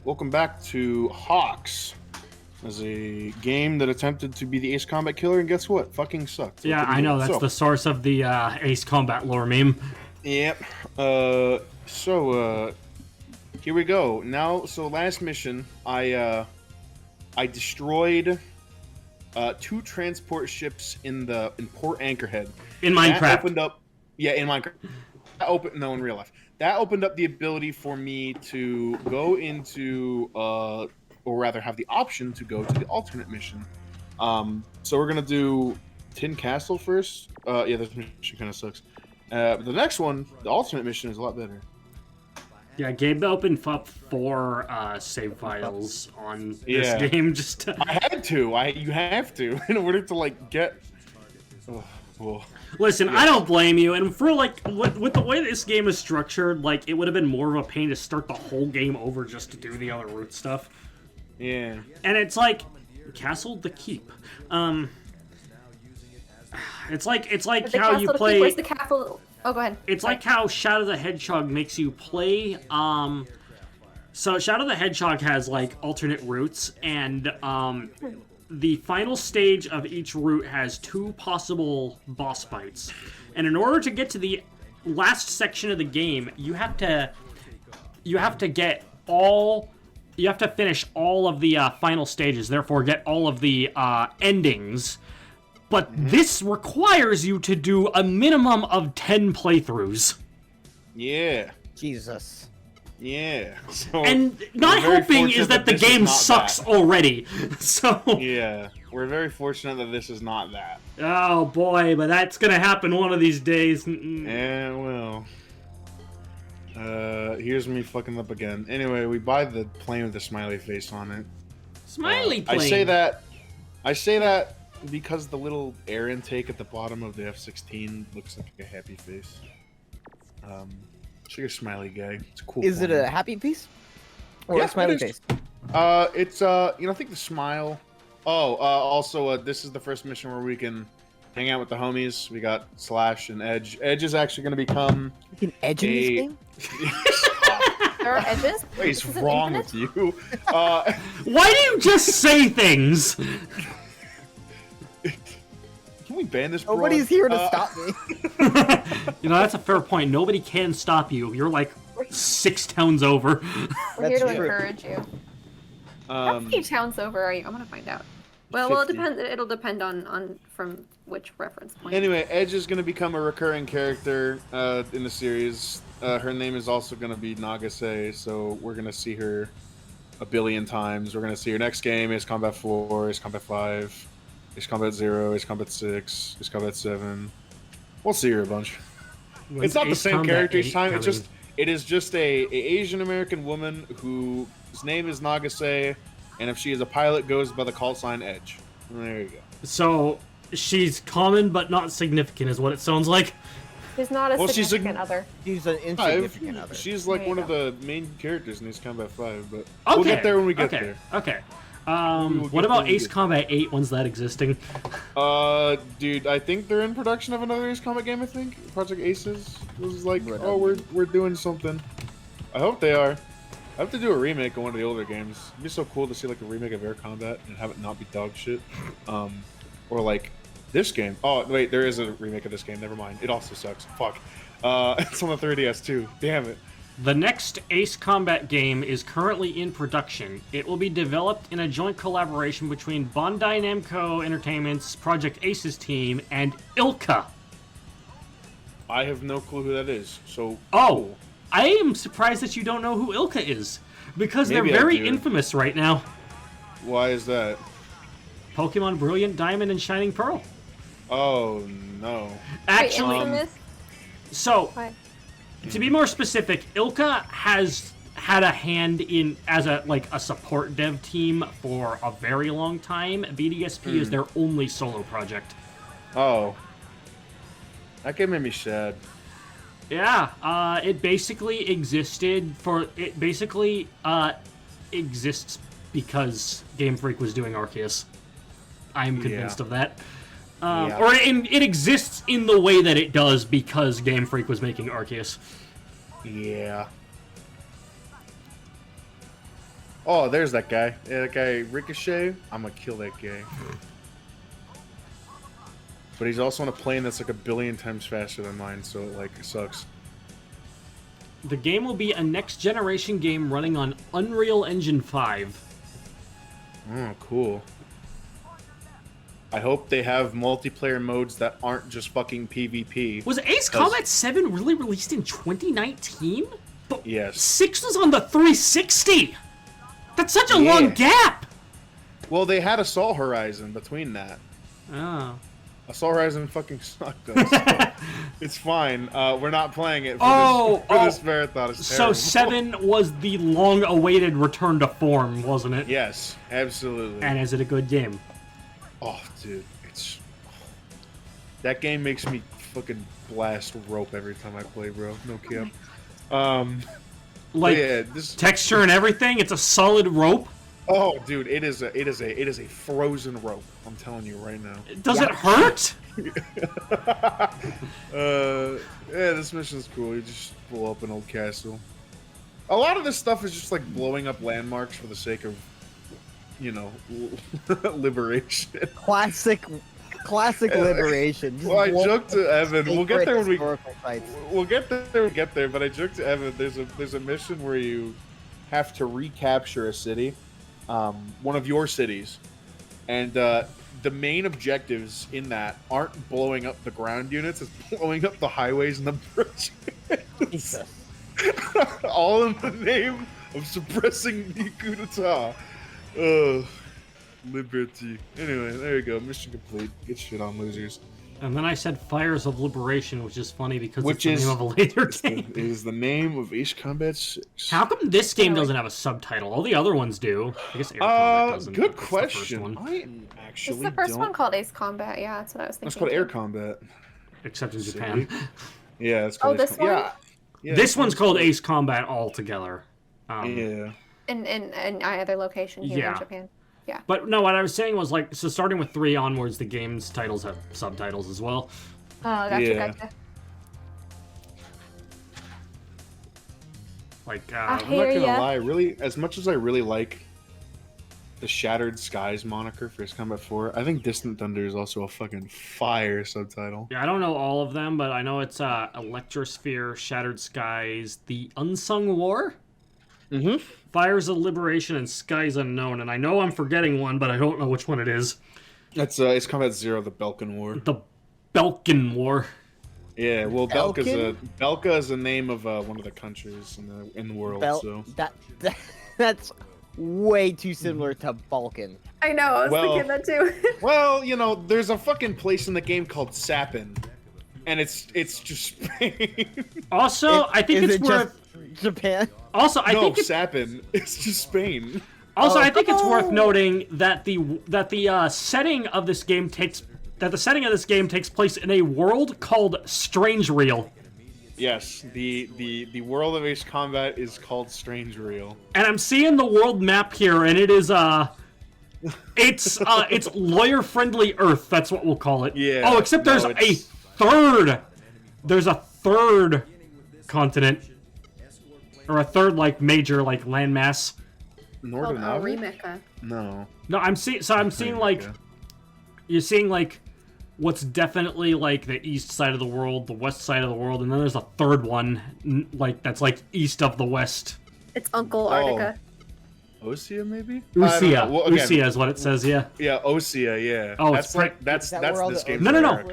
welcome back to Hawks. As a game that attempted to be the Ace Combat killer, and guess what? Fucking sucked. Yeah, I know. That's the source of the Ace Combat lore meme. Yep. Here we go. Now, so last mission, I destroyed 2 transport ships in Port Anchorhead. In Minecraft. That opened up. Yeah, in Minecraft. In real life. That opened up the ability for me to go into, or rather have the option to go to the alternate mission. So we're gonna do Tin Castle first. Yeah, this mission kind of sucks. But the next one, the alternate mission, is a lot better. Yeah, Gabe opened up 4 save files on this game. Just to... I had to. You have to in order to get. Listen, I don't blame you, and for with the way this game is structured, it would have been more of a pain to start the whole game over just to do the other route stuff. Yeah. And it's Castle the Keep. It's like how you play. Where's the castle? Oh, go ahead. It's like how Shadow the Hedgehog makes you play. So Shadow the Hedgehog has alternate routes, and the final stage of each route has 2 possible boss fights. And in order to get to the last section of the game, you have to finish all of the final stages, therefore get all of the endings. But this requires you to do a minimum of 10 playthroughs. Yeah. Jesus. Yeah. So and not helping is that the game sucks already. So yeah, we're very fortunate that this is not that. Oh boy, but that's gonna happen one of these days. Yeah, well. Here's me fucking up again. Anyway, we buy the plane with the smiley face on it. Smiley plane. I say that because the little air intake at the bottom of the F-16 looks like a happy face. It's like a smiley guy. It's a cool. Is it a happy face? Or a smiley face? It's I think the smile. Also, this is the first mission where we can hang out with the homies. We got Slash and Edge. Edge is actually going to become. You can Edge in this game? There are edges? What is wrong with you? Why do you just say things? Can we ban this? Broad? Nobody's here to stop me. That's a fair point. Nobody can stop you. You're 6 towns over. We're here to encourage you. How many towns over are you? I'm gonna find out. Well, it depends. It'll depend on from which reference point. Anyway, Edge is going to become a recurring character in the series. Her name is also going to be Nagase, so we're going to see her a billion times. We're going to see her next game, Ace Combat 4, Ace Combat 5, Ace Combat 0, Ace Combat 6, Ace Combat 7. We'll see her a bunch. It's not the same character each time. It is just a Asian American woman whose name is Nagase, and if she is a pilot, goes by the call sign Edge. There you go. So she's common but not significant, is what it sounds like. She's not a significant other. She's an insignificant other. She's one of the main characters in Ace Combat 5, but we'll get there when we get there. Okay. What about Ace Combat 8? When's that existing? Dude, I think they're in production of another Ace Combat game, I think. Project Aces was we're doing something. I hope they are. I have to do a remake of one of the older games. It'd be so cool to see a remake of Air Combat and have it not be dog shit. Or this game. Oh, wait, there is a remake of this game. Never mind. It also sucks. Fuck. It's on the 3DS too. Damn it. The next Ace Combat game is currently in production. It will be developed in a joint collaboration between Bandai Namco Entertainment's Project Aces team and Ilka. I have no clue who that is. So. Oh, I am surprised that you don't know who Ilka is, because they're very infamous right now. Why is that? Pokemon Brilliant Diamond and Shining Pearl. Oh no. Actually, to be more specific, Ilka has had a hand in as a support dev team for a very long time. BDSP is their only solo project. Oh. That game made me sad. Yeah, it basically exists because Game Freak was doing Arceus. I'm convinced of that. Or it exists in the way that it does because Game Freak was making Arceus. Yeah. Oh, there's that guy. Yeah, that guy Ricochet. I'm gonna kill that guy. But he's also on a plane that's like 1 billion times faster than mine, so it sucks. The game will be a next-generation game running on Unreal Engine 5. Oh, cool. I hope they have multiplayer modes that aren't just fucking PvP. Was Ace Combat 7 really released in 2019? But yes. 6 was on the 360! That's such a long gap! Well, they had Assault Horizon between that. Oh. Assault Horizon fucking sucked, though. So it's fine. We're not playing it for this marathon. It's terrible. So 7 was the long-awaited return to form, wasn't it? Yes, absolutely. And is it a good game? Oh, dude, that game makes me fucking blast rope every time I play, bro. No cap. Like yeah, texture and everything. It's a solid rope. Oh, dude, it is a frozen rope. I'm telling you right now. Does it hurt? Yeah, this mission's cool. You just blow up an old castle. A lot of this stuff is just like blowing up landmarks for the sake of, you know, liberation. Classic liberation. Well, I joked to Evan. We'll get there when we. We'll get there. But I joked to Evan. There's a mission where you have to recapture a city, one of your cities, and the main objectives in that aren't blowing up the ground units. It's blowing up the highways and the bridges. All in the name of suppressing the coup d'etat. Liberty. Anyway, there you go. Mission complete. Get shit on, losers. And then I said Fires of Liberation, which is funny because it's the name of a later game. It is the name of Ace Combat 6. How come this game doesn't have a subtitle? All the other ones do. I guess Air Combat doesn't. Good question. I actually Is the first one called Ace Combat? Yeah, that's what I was thinking. It's called Air Combat. Except in Japan. Yeah, it's called Ace Combat. Yeah, this one's called Ace Combat altogether. Yeah. In either location here in Japan. Yeah. But no, what I was saying was like, so starting with 3 onwards, the game's titles have subtitles as well. Oh, gotcha. Like, I'm not gonna lie, really, as much as I really like the Shattered Skies moniker for Ace Combat 4, I think Distant Thunder is also a fucking fire subtitle. Yeah, I don't know all of them, but I know it's Electrosphere, Shattered Skies, The Unsung War? Mm-hmm. Fires of Liberation, and Skies Unknown, and I know I'm forgetting one, but I don't know which one it is. That's Ace Combat 0, the Belkan War. The Belkan War. Yeah, well, Belka is the name of one of the countries in the world. So that's way too similar to Balkan. I know, I was thinking that too. Well, you know, there's a fucking place in the game called Sapin, and it's just Spain. Also, I think it's worth Japan. Also, I think Sapin. It's just Spain. Also, I think it's worth noting that the setting of this game takes place in a world called Strange Reel. Yes, the world of Ace Combat is called Strange Reel. And I'm seeing the world map here, and it is it's lawyer-friendly Earth. That's what we'll call it. Yeah. Oh, except there's a third continent, or a third like major like landmass. Remeka. No. No, I'm seeing like you're seeing like what's definitely like the east side of the world, the west side of the world, and then there's a third one like that's like east of the west. It's Uncle Arctica. Usea, maybe? Usea. Well, Usea is what it says, yeah. Yeah, Usea, yeah. Oh, that's this game. No,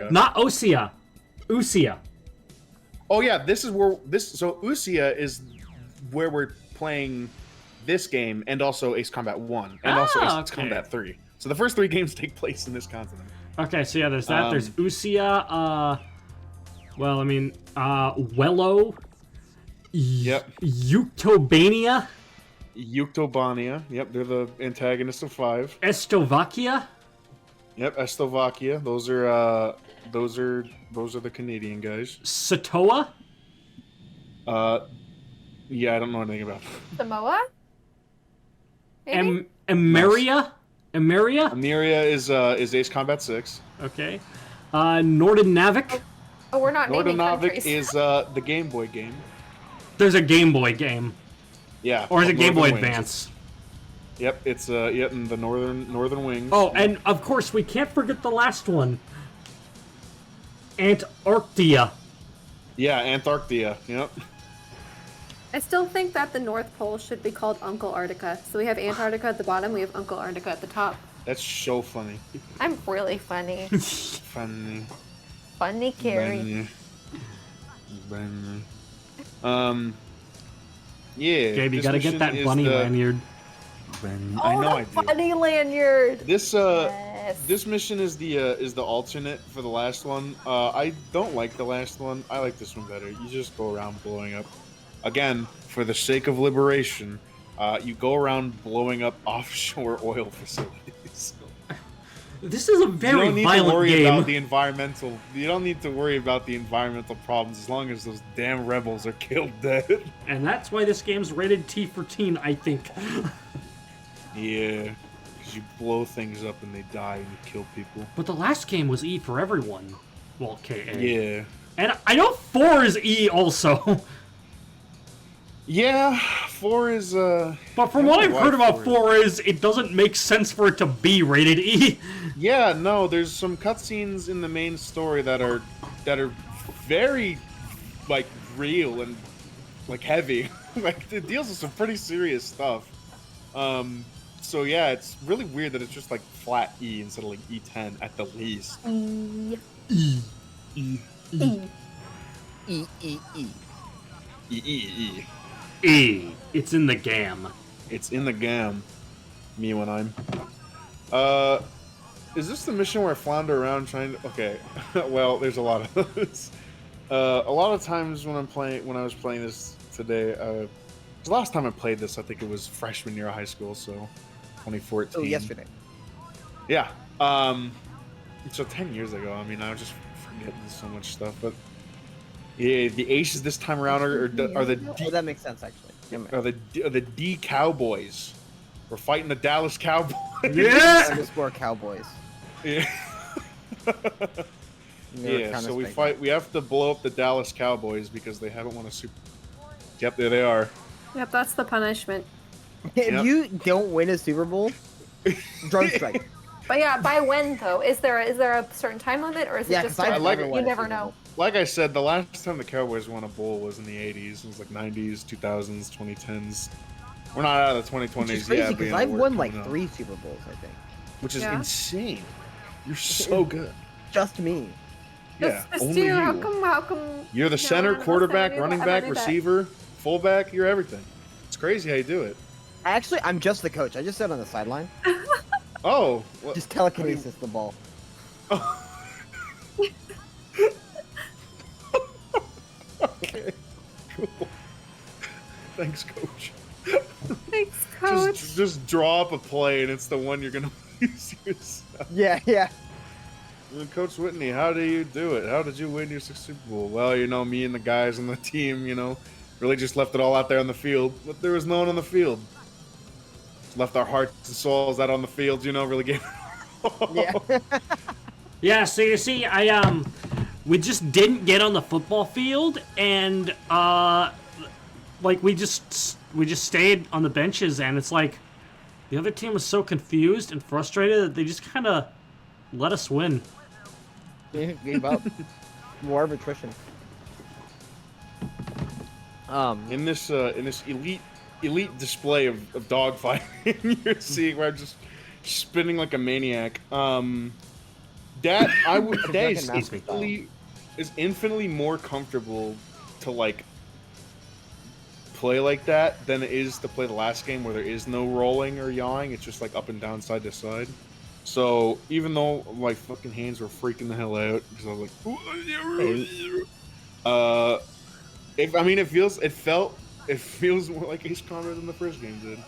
not Usea. Usea. Oh yeah, so Usea is where we're playing this game, and also Ace Combat 1, and also Ace Combat 3. So the first 3 games take place in this continent. Okay, so yeah, there's that. There's Usea, well, I mean, Wello. Yep. Yuktobania. Yep, they're the antagonists of 5. Estovakia. Yep, Estovakia. Those are the Canadian guys. Satoa. Yeah, I don't know anything about Samoa? Emeria? Emeria is Ace Combat 6. Okay. Nordinavik. Oh, we're not naming Nordinavik countries. is the Game Boy game. There's a Game Boy game. Yeah. Or is it Game Boy Northern Wings. Advance? Yep, it's in the northern wings. Oh, and of course we can't forget the last one. Antarctica. Yeah, Antarctica. Yep. I still think that the North Pole should be called Uncle Arctica. So we have Antarctica at the bottom, we have Uncle Arctica at the top. That's so funny. I'm really funny. Funny. Funny Carrie. Funny. Yeah. Gabe, you gotta get that bunny lanyard. I know I do. Funny lanyard. This Yes. this mission is the alternate for the last one. I don't like the last one. I like this one better. You just go around blowing up. Again, for the sake of liberation, you go around blowing up offshore oil facilities. This is a very you don't need violent to worry game. about the environmental. You don't need to worry about the environmental problems as long as those damn rebels are killed dead. And that's why this game's rated T for teen, I think. Yeah, because you blow things up and they die and you kill people. But the last game was E for everyone. Well, KA. Yeah. And I know 4 is E also. Yeah, 4 is, But from what I've heard about 4 is it doesn't make sense for it to be rated E. Yeah, no, there's some cutscenes in the main story that are very, like, real and, like, heavy. Like, it deals with some pretty serious stuff. So yeah, it's really weird that it's just, like, flat E instead of, like, E10 at the least. E. E. E. E E E. E, E, E. E. It's in the GAM. It's in the GAM. Me when I'm. Is this the mission where I flounder around trying to? Okay, well, there's a lot of those. A lot of times when I was playing this today, the last time I played this, I think it was freshman year of high school, so 2014. Oh, yesterday. Yeah. So 10 years ago. I mean, I was just forgetting so much stuff, but. Yeah, the aces this time around are the D, Oh, that makes sense actually. are the D Cowboys. We're fighting the Dallas Cowboys. Yeah! Underscore Cowboys. Yeah. They were Yeah. kinda So we spiky. fight. We have to blow up the Dallas Cowboys because they haven't won a Super. Yep, there they are. Yep, that's the punishment. If Yep. you don't win a Super Bowl, drone strike. But yeah, by when though? Is there a certain time limit, or is Yeah, it just 'cause I've like never it. won you a never Super know? Bowl. Like I said, the last time the Cowboys won a bowl was in the 80s. It was like 90s, 2000s, 2010s. We're not out of the 2020s Which is crazy yet. but, because you know, I've we're won like coming up. 3 Super Bowls, I think. Which is Yeah. insane. You're so good. Just me. Yeah, Just only you. How you. come? You're the no center, one else quarterback, ever running do back, that? receiver, fullback. You're everything. It's crazy how you do it. Actually, I'm just the coach. I just sit on the sideline. Oh. Well, Just telekinesis the ball. Okay. Cool. Thanks, coach. Thanks, coach. Just draw up a play, and it's the one you're gonna use yourself. Yeah, yeah. And Coach Whitney, how do you do it? How did you win your sixth Super Bowl? Well, you know, me and the guys on the team, you know, really just left it all out there on the field. But there was no one on the field. Just left our hearts and souls out on the field, you know, really gave it all. Yeah. Yeah, so you see, we just didn't get on the football field, and like we just stayed on the benches, and it's like the other team was so confused and frustrated that they just kind of let us win. Gave up. More of attrition. In this elite display of dogfighting you're seeing where I'm just spinning like a maniac. That is infinitely more comfortable to like play like that than it is to play the last game where there is no rolling or yawing. It's just like up and down, side to side. So even though my fucking hands were freaking the hell out because I was like, it feels more like Ace Combat than the first game did.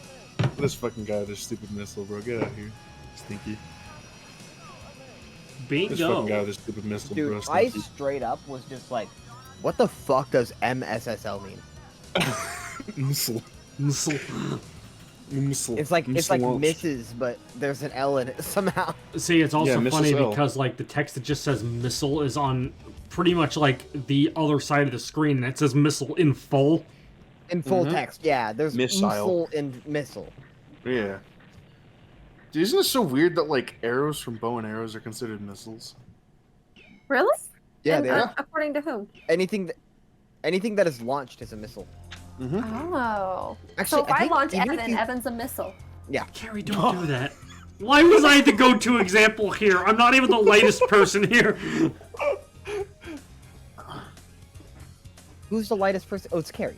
This fucking guy with this stupid missile, bro. Get out of here, stinky. This fucking guy with this stupid missile, bro. Dude, I Stinky. straight up was just like, what the fuck does MSSL mean? Missile. Missile. It's like Mrs., but there's an L in it somehow. See, it's also Yeah, funny Mrs. L. because like the text that just says missile is on pretty much like the other side of the screen, and it says missile in full. In full text, yeah. There's Missile. missile and missile. Yeah. Isn't it so weird that like arrows from bow and arrows are considered missiles? Really? Yeah, And, they are. according to whom? Anything that is launched is a missile. Oh. Actually, So if I launch even if Evan, you- Evan's a missile. Carrie, don't do that. Why was I the go-to example here? I'm not even the lightest person here. Who's the lightest person? Oh, it's Carrie.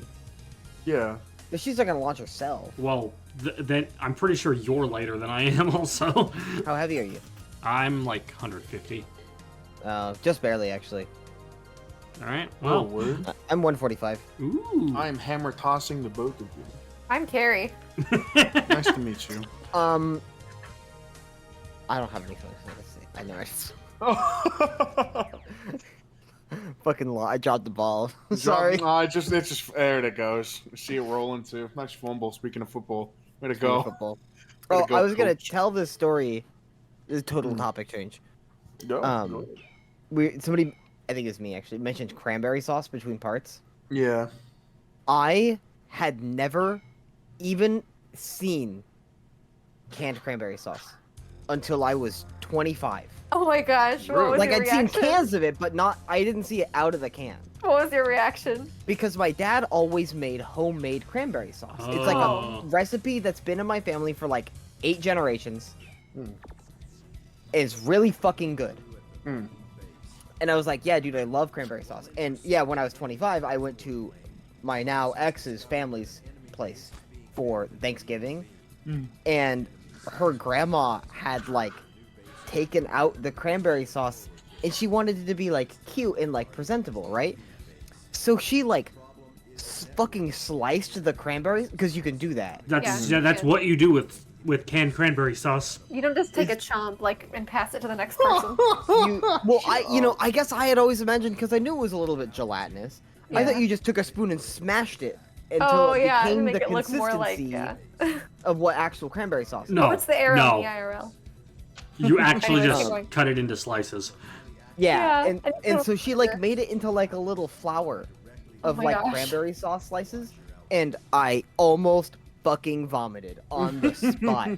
Yeah. But she's not gonna launch herself. Well, then I'm pretty sure you're lighter than I am. Also, How heavy are you? I'm like 150. Just barely, actually. All right. Oh, Well. word. I'm 145. Ooh. I'm hammer tossing the both of you. I'm Carrie. Nice to meet you. I don't have anything to say. I know it's Oh. fucking I dropped the ball. Sorry. No, it's just there it goes. See it rolling too. Nice fumble. Speaking of football, way to go. Football. Way to Oh, go, I was gonna coach. tell this story. This is a total topic change. Go. Somebody, I think it was me actually, mentioned cranberry sauce between parts. Yeah. I had never even seen canned cranberry sauce until I was 25. Oh my gosh, what was Like your I'd seen reaction? cans of it, but I didn't see it out of the can. What was your reaction? Because my dad always made homemade cranberry sauce. It's like Oh. a recipe that's been in my family for like 8 generations. It's really fucking good. And I was like, yeah, dude, I love cranberry sauce. And yeah, when I was 25, I went to my now ex's family's place for Thanksgiving. And her grandma had like taken out the cranberry sauce and she wanted it to be like cute and like presentable, right? So she like fucking sliced the cranberries because you can do that. That's Yeah. that's what you do with canned cranberry sauce. You don't just take a chomp like and pass it to the next person. I guess I had always imagined because I knew it was a little bit gelatinous. I thought Yeah. you just took a spoon and smashed it until Oh it yeah, became and make the it look more like consistency of what actual cranberry sauce is. No. What's the arrow no. in the IRL? You actually Anyways, keep just going. cut it into slices. Yeah, Yeah, and, I and know. so she like made it into like a little flower of my like gosh. cranberry sauce slices, and I almost fucking vomited on the spot.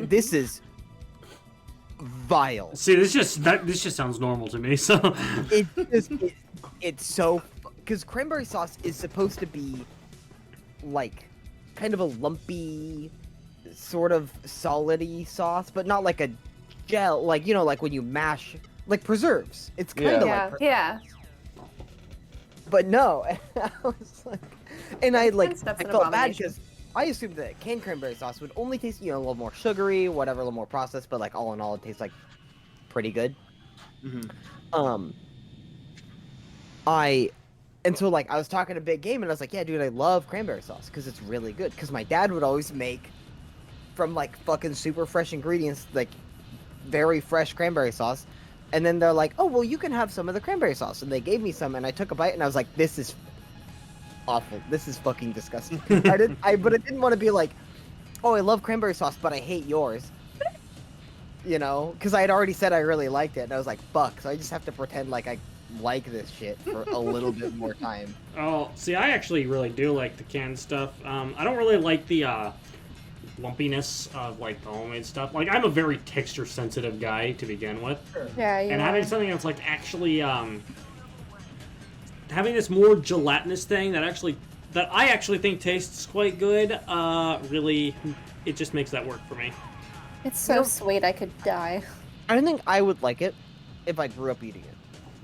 This is vile. See, this just sounds normal to me. So It's so because cranberry sauce is supposed to be like kind of a lumpy, sort of solidy sauce, but not like a gel, like like when you mash like preserves. It's kind of Yeah, like yeah. but no. I was like, and I like Steps I in felt bad abomination. because I assumed that canned cranberry sauce would only taste a little more sugary, whatever, a little more processed, but like all in all, it tastes like pretty good. And so like I was talking to Big Game and I was like, yeah, dude, I love cranberry sauce because it's really good. Because my dad would always make from like fucking super fresh ingredients, like very fresh cranberry sauce. And then they're like, oh, well, you can have some of the cranberry sauce. And they gave me some and I took a bite and I was like, this is awful. This is fucking disgusting. But I didn't want to be like, oh, I love cranberry sauce, but I hate yours. Because I had already said I really liked it. And I was like, fuck. So I just have to pretend like I like this shit for a little bit more time. Oh, see, I actually really do like the canned stuff. I don't really like the lumpiness of like the homemade stuff. Like, I'm a very texture sensitive guy to begin with, Yeah, you and are. having something that's like actually having this more gelatinous thing that I actually think tastes quite good. Really, it just makes that work for me. It's so sweet, I could die. I don't think I would like it if I grew up eating it.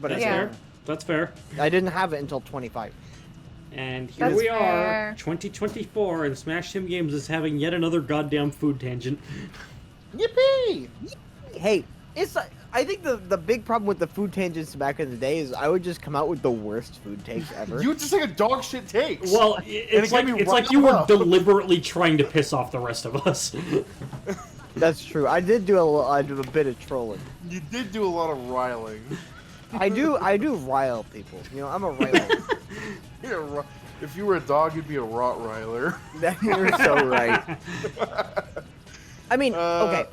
But That's Yeah. fair. That's fair. I didn't have it until 25. And here That's we are, fair. 2024, and Smash Tim Games is having yet another goddamn food tangent. Yippee! Hey, I think the big problem with the food tangents back in the day is I would just come out with the worst food takes ever. You just like a dog shit takes. Well, it's get me like you were riled up. deliberately trying to piss off the rest of us. That's true. I did do a bit of trolling. You did do a lot of riling. I do rile people. I'm a riler. If you were a dog, you'd be a Rottweiler. You're so right. I mean, okay.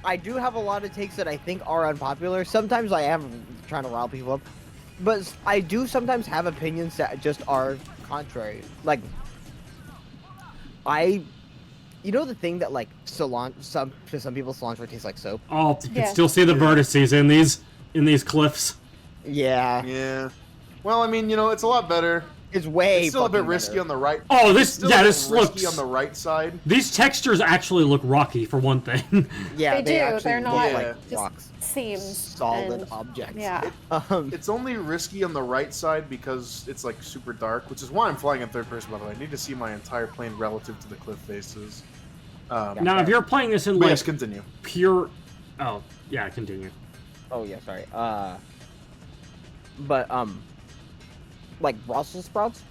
I do have a lot of takes that I think are unpopular. Sometimes I am trying to rile people up. But I do sometimes have opinions that just are contrary. Like, I you know the thing that like cilantro, to some people cilantro tastes like soap. Oh, you can Yeah. still see the vertices in these cliffs. Yeah, Yeah. Well, I mean, it's a lot better. it's way. It's still a bit fucking risky better. on the right. Oh, It's still a bit this risky looks. on the right side. These textures actually look rocky for one thing. Yeah, They do, actually they're look not, like just rocks, seams. solid and- objects. Yeah. It's only risky on the right side because it's like super dark, which is why I'm flying in third person. By the way, I need to see my entire plane relative to the cliff faces. Now, if you're playing this in But like yes, continue. pure, oh yeah, continue. Oh yeah, sorry. But like Brussels sprouts,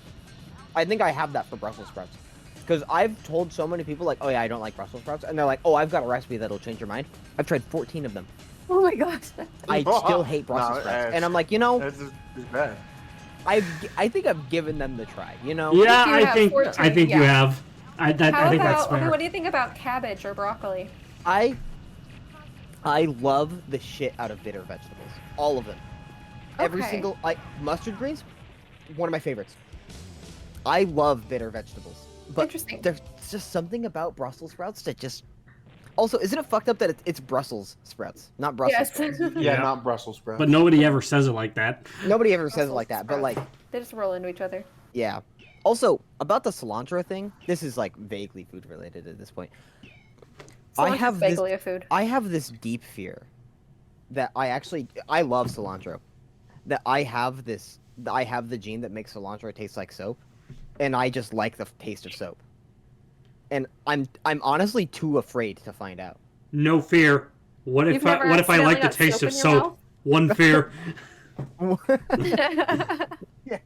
I think I have that for Brussels sprouts, because I've told so many people like, oh yeah, I don't like Brussels sprouts, and they're like, oh, I've got a recipe that'll change your mind. I've tried 14 of them. Oh my gosh. I still hate Brussels sprouts, and I'm like, It's bad. I think I've given them the try. Yeah, you I have think 14, I think you yeah. have. I think How that's about, fair. okay, what do you think about cabbage or broccoli? I love the shit out of bitter vegetables, all of them. Every Okay. single, like mustard greens, one of my favorites. I love bitter vegetables, but Interesting. there's just something about Brussels sprouts that just. Also, isn't it fucked up that it's Brussels sprouts, not Brussels Yes. sprouts? Yeah, Yeah. not Brussels sprouts. But nobody ever says it like that. Nobody ever says it Brussels like that, but sprouts. like, They just roll into each other. yeah. Also, about the cilantro thing, this is like vaguely food related at this point. I Cilantro's have this. vaguely a food. I have this deep fear that I love cilantro. That I have the gene that makes cilantro taste like soap, and I just like the taste of soap. And I'm honestly too afraid to find out. No fear. What if You've never I like the accidentally got taste of soap in your soap? One fear. Yeah,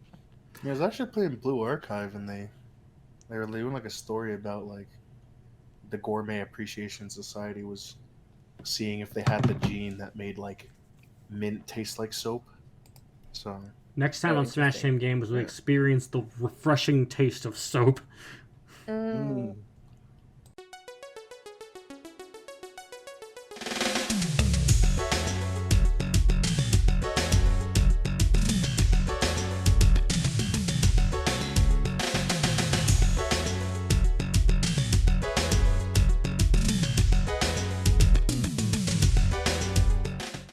I was actually playing Blue Archive, and they were doing like a story about like the Gourmet Appreciation Society was seeing if they had the gene that made like mint taste like soap. So Next time Oh, on Smash interesting. Time Games, we Yeah. experience the refreshing taste of soap. Mm.